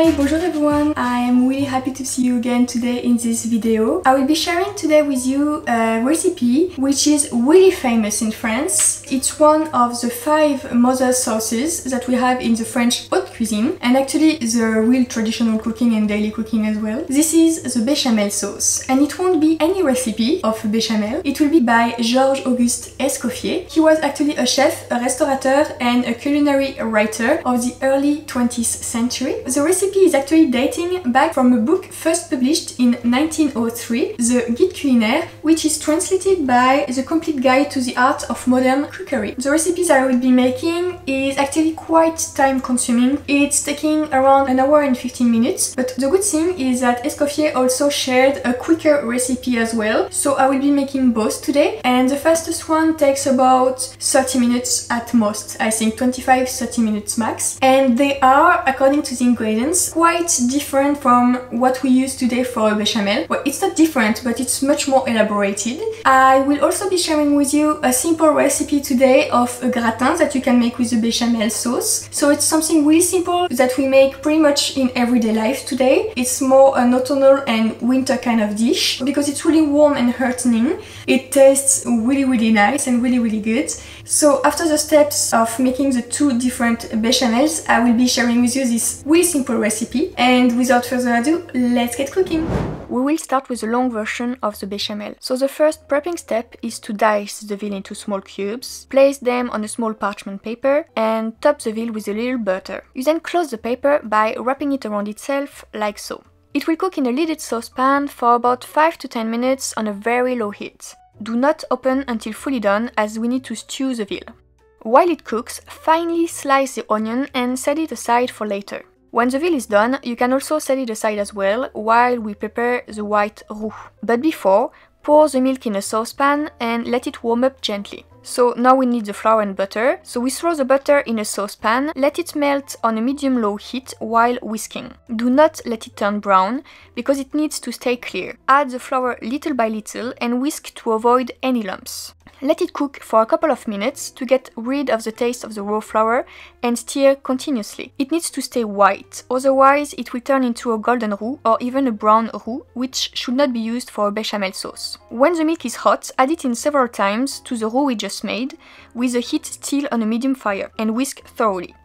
Hey, bonjour everyone! I am really happy to see you again today in this video. I will be sharing today with you a recipe which is really famous in France. It's one of the 5 mother sauces that we have in the French haute cuisine, and actually the real traditional cooking and daily cooking as well. This is the Béchamel sauce, and it won't be any recipe of Béchamel. It will be by Auguste Escoffier. He was actually a chef, a restaurateur and a culinary writer of the early 20th century. The recipe is actually dating back from a book first published in 1903, the Guide Culinaire, which is translated by the Complete Guide to the Art of Modern Cookery. The recipes I will be making is actually quite time consuming. It's taking around an hour and 15 minutes, but the good thing is that Escoffier also shared a quicker recipe as well, so I will be making both today, and the fastest one takes about 30 minutes at most, I think 25-30 minutes max, and they are, according to the ingredients, quite different from what we use today for a bechamel. Well, it's not different, but it's much more elaborated. I will also be sharing with you a simple recipe today of a gratin that you can make with the bechamel sauce. So it's something really simple that we make pretty much in everyday life today. It's more an autumnal and winter kind of dish because it's really warm and heartening. It tastes really nice and really good. So after the steps of making the 2 different bechamels, I will be sharing with you this really simple recipe, and without further ado, let's get cooking! We will start with the long version of the bechamel. So the first prepping step is to dice the veal into small cubes, place them on a small parchment paper and top the veal with a little butter. You then close the paper by wrapping it around itself like so. It will cook in a lidded saucepan for about 5 to 10 minutes on a very low heat. Do not open until fully done, as we need to stew the veal. While it cooks, finely slice the onion and set it aside for later. When the veal is done, you can also set it aside as well while we prepare the white roux. But before, pour the milk in a saucepan and let it warm up gently. So now we need the flour and butter, so we throw the butter in a saucepan, let it melt on a medium-low heat while whisking. Do not let it turn brown, because it needs to stay clear. Add the flour little by little and whisk to avoid any lumps. Let it cook for a couple of minutes to get rid of the taste of the raw flour and stir continuously. It needs to stay white, otherwise it will turn into a golden roux or even a brown roux, which should not be used for a bechamel sauce. When the milk is hot, add it in several times to the roux we just made, with the heat still on a medium fire, and whisk thoroughly.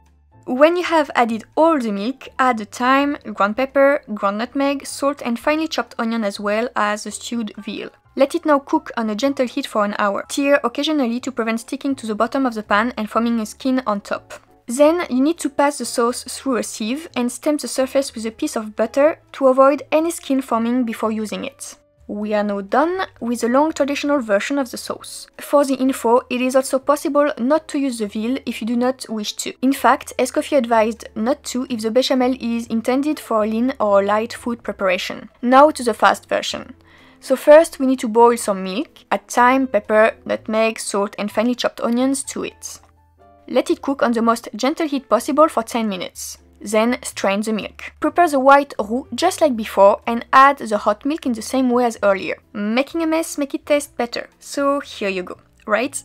When you have added all the milk, add the thyme, ground pepper, ground nutmeg, salt and finely chopped onion as well as the stewed veal. Let it now cook on a gentle heat for an hour. Stir occasionally to prevent sticking to the bottom of the pan and forming a skin on top. Then you need to pass the sauce through a sieve and stamp the surface with a piece of butter to avoid any skin forming before using it. We are now done with the long traditional version of the sauce. For the info, it is also possible not to use the veal if you do not wish to. In fact, Escoffier advised not to if the bechamel is intended for a lean or light food preparation. Now to the fast version. So first we need to boil some milk, add thyme, pepper, nutmeg, salt and finely chopped onions to it. Let it cook on the most gentle heat possible for 10 minutes. Then strain the milk. Prepare the white roux just like before and add the hot milk in the same way as earlier. Making a mess make it taste better, so here you go, right?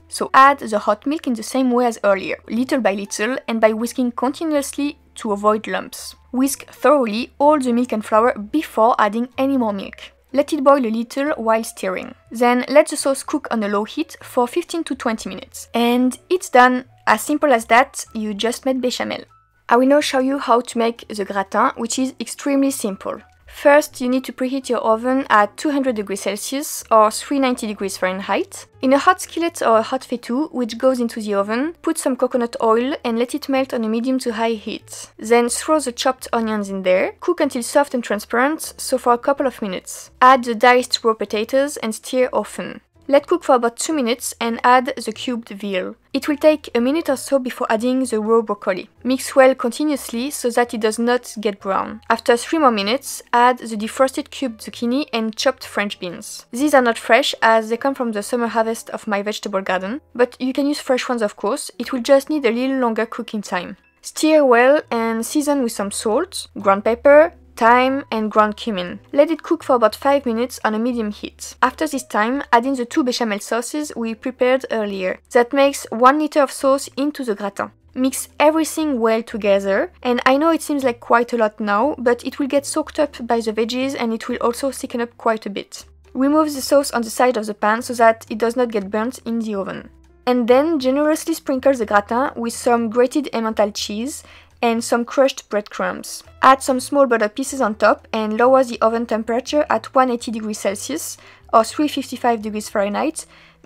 So add the hot milk in the same way as earlier, little by little and by whisking continuously to avoid lumps. Whisk thoroughly all the milk and flour before adding any more milk. Let it boil a little while stirring. Then let the sauce cook on a low heat for 15 to 20 minutes. And it's done! As simple as that, you just made bechamel. I will now show you how to make the gratin, which is extremely simple. First, you need to preheat your oven at 200 degrees Celsius or 390 degrees Fahrenheit. In a hot skillet or a hot faitout, which goes into the oven, put some coconut oil and let it melt on a medium to high heat. Then throw the chopped onions in there, cook until soft and transparent, so for a couple of minutes. Add the diced raw potatoes and stir often. Let cook for about 2 minutes and add the cubed veal. It will take a minute or so before adding the raw broccoli. Mix well continuously so that it does not get brown. After 3 more minutes, add the defrosted cubed zucchini and chopped French beans. These are not fresh as they come from the summer harvest of my vegetable garden, but you can use fresh ones of course, it will just need a little longer cooking time. Stir well and season with some salt, ground pepper, thyme and ground cumin. Let it cook for about 5 minutes on a medium heat. After this time, add in the 2 bechamel sauces we prepared earlier. That makes 1 liter of sauce into the gratin. Mix everything well together, and I know it seems like quite a lot now, but it will get soaked up by the veggies and it will also thicken up quite a bit. Remove the sauce on the side of the pan so that it does not get burnt in the oven. And then generously sprinkle the gratin with some grated Emmental cheese and some crushed breadcrumbs. Add some small butter pieces on top and lower the oven temperature at 180 degrees Celsius or 355 degrees Fahrenheit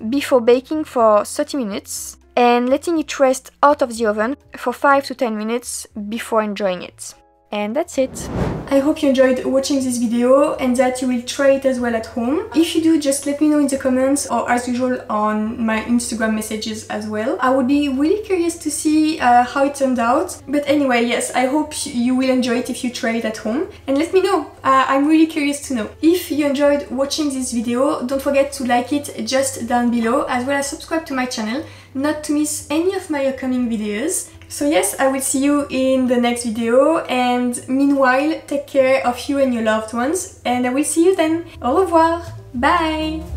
before baking for 30 minutes and letting it rest out of the oven for 5 to 10 minutes before enjoying it. And that's it. I hope you enjoyed watching this video and that you will try it as well at home. If you do, just let me know in the comments or as usual on my Instagram messages as well. I would be really curious to see how it turned out. But anyway, yes, I hope you will enjoy it if you try it at home. And let me know, I'm really curious to know. If you enjoyed watching this video, don't forget to like it just down below, as well as subscribe to my channel, not to miss any of my upcoming videos. So yes, I will see you in the next video, and meanwhile, take care of you and your loved ones, and I will see you then. Au revoir! Bye!